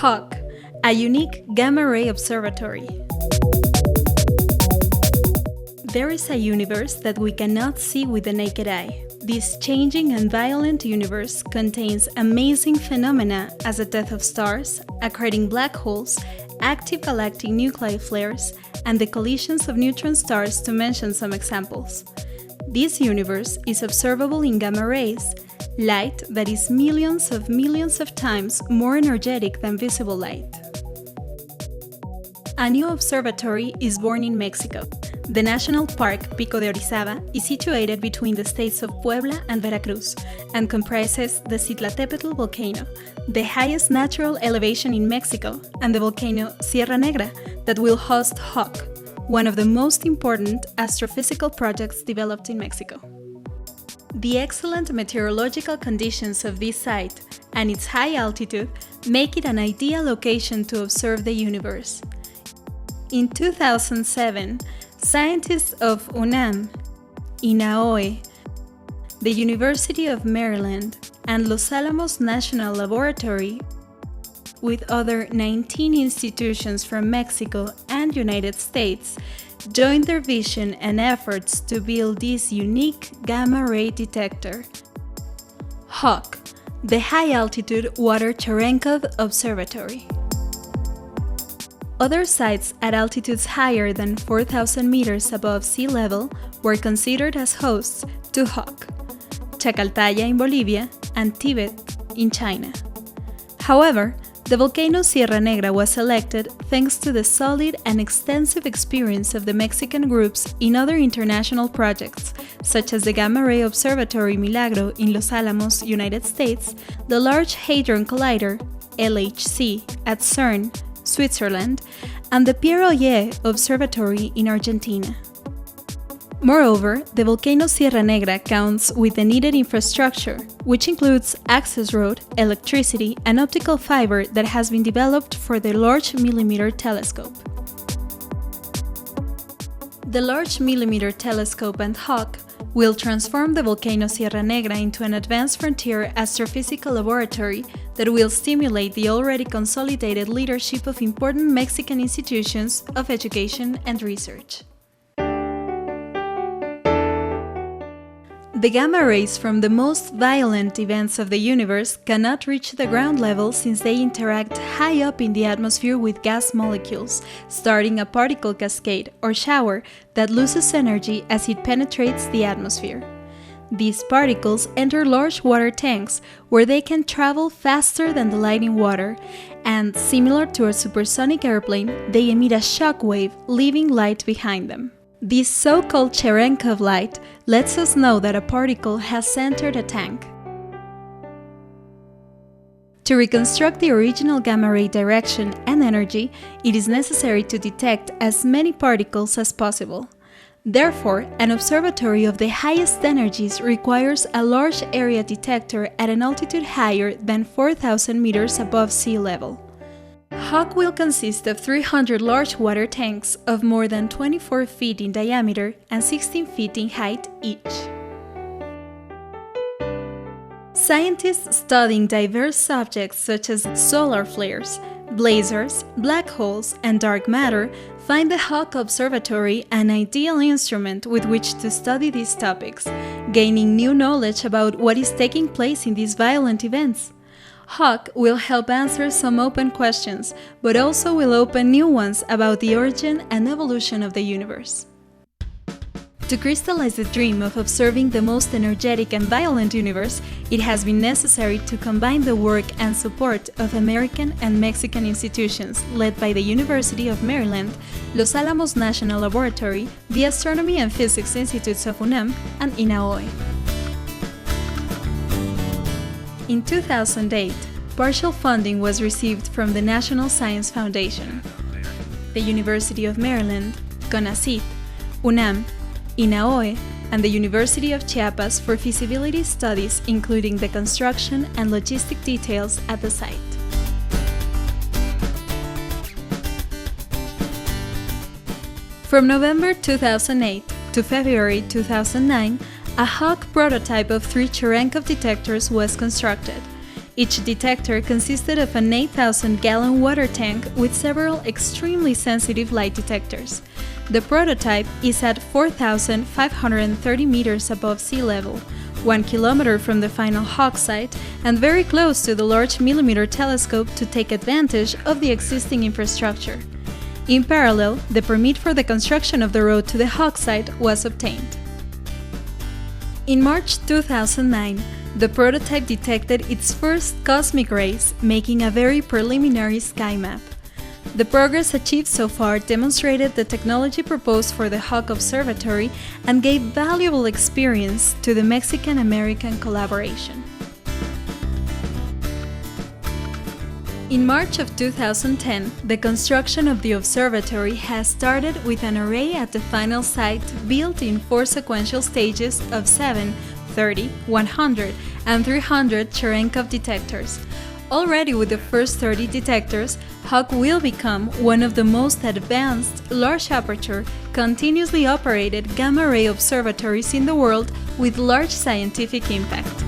HAWC, a unique gamma-ray observatory. There is a universe that we cannot see with the naked eye. This changing and violent universe contains amazing phenomena as the death of stars, accreting black holes, active galactic nuclei flares, and the collisions of neutron stars, to mention some examples. This universe is observable in gamma rays, light that is millions of times more energetic than visible light. A new observatory is born in Mexico. The national park Pico de Orizaba is situated between the states of Puebla and Veracruz and comprises the Citlaltépetl volcano, the highest natural elevation in Mexico, and the volcano Sierra Negra that will host HAWC, one of the most important astrophysical projects developed in Mexico. The excellent meteorological conditions of this site and its high altitude make it an ideal location to observe the universe. In 2007, scientists of UNAM, INAOE, the University of Maryland, and Los Alamos National Laboratory, with other 19 institutions from Mexico and United States, joined their vision and efforts to build this unique gamma-ray detector. HAWC, the High-Altitude Water Cherenkov Observatory. Other sites at altitudes higher than 4,000 meters above sea level were considered as hosts to HAWC: Chacaltaya in Bolivia and Tibet in China. However, the volcano Sierra Negra was selected thanks to the solid and extensive experience of the Mexican groups in other international projects, such as the Gamma Ray Observatory Milagro in Los Alamos, United States, the Large Hadron Collider, LHC, at CERN, Switzerland, and the Pierre Oyer Observatory in Argentina. Moreover, the volcano Sierra Negra counts with the needed infrastructure, which includes access road, electricity, and optical fiber that has been developed for the Large Millimeter Telescope. The Large Millimeter Telescope and HAWC will transform the volcano Sierra Negra into an advanced frontier astrophysical laboratory that will stimulate the already consolidated leadership of important Mexican institutions of education and research. The gamma rays from the most violent events of the universe cannot reach the ground level since they interact high up in the atmosphere with gas molecules, starting a particle cascade or shower that loses energy as it penetrates the atmosphere. These particles enter large water tanks where they can travel faster than the light in water, and similar to a supersonic airplane, they emit a shock wave, leaving light behind them. This so-called Cherenkov light lets us know that a particle has entered a tank. To reconstruct the original gamma-ray direction and energy, it is necessary to detect as many particles as possible. Therefore, an observatory of the highest energies requires a large area detector at an altitude higher than 4,000 meters above sea level. HAWC will consist of 300 large water tanks of more than 24 feet in diameter and 16 feet in height each. Scientists studying diverse subjects such as solar flares, blazars, black holes, and dark matter find the HAWC Observatory an ideal instrument with which to study these topics, gaining new knowledge about what is taking place in these violent events. HAWC will help answer some open questions, but also will open new ones about the origin and evolution of the universe. To crystallize the dream of observing the most energetic and violent universe, it has been necessary to combine the work and support of American and Mexican institutions led by the University of Maryland, Los Alamos National Laboratory, the Astronomy and Physics Institutes of UNAM, and INAOE. In 2008, partial funding was received from the National Science Foundation, the University of Maryland, CONACYT, UNAM, INAOE, and the University of Chiapas for feasibility studies including the construction and logistic details at the site. From November 2008 to February 2009, a HAWC prototype of 3 Cherenkov detectors was constructed. Each detector consisted of an 8,000-gallon water tank with several extremely sensitive light detectors. The prototype is at 4,530 meters above sea level, 1 kilometer from the final HAWC site, and very close to the large millimeter telescope to take advantage of the existing infrastructure. In parallel, the permit for the construction of the road to the HAWC site was obtained. In March 2009, the prototype detected its first cosmic rays, making a very preliminary sky map. The progress achieved so far demonstrated the technology proposed for the HAWC Observatory and gave valuable experience to the Mexican-American collaboration. In March of 2010, the construction of the observatory has started with an array at the final site built in 4 sequential stages of 7, 30, 100, and 300 Cherenkov detectors. Already with the first 30 detectors, HAWC will become one of the most advanced, large-aperture, continuously operated gamma-ray observatories in the world with large scientific impact.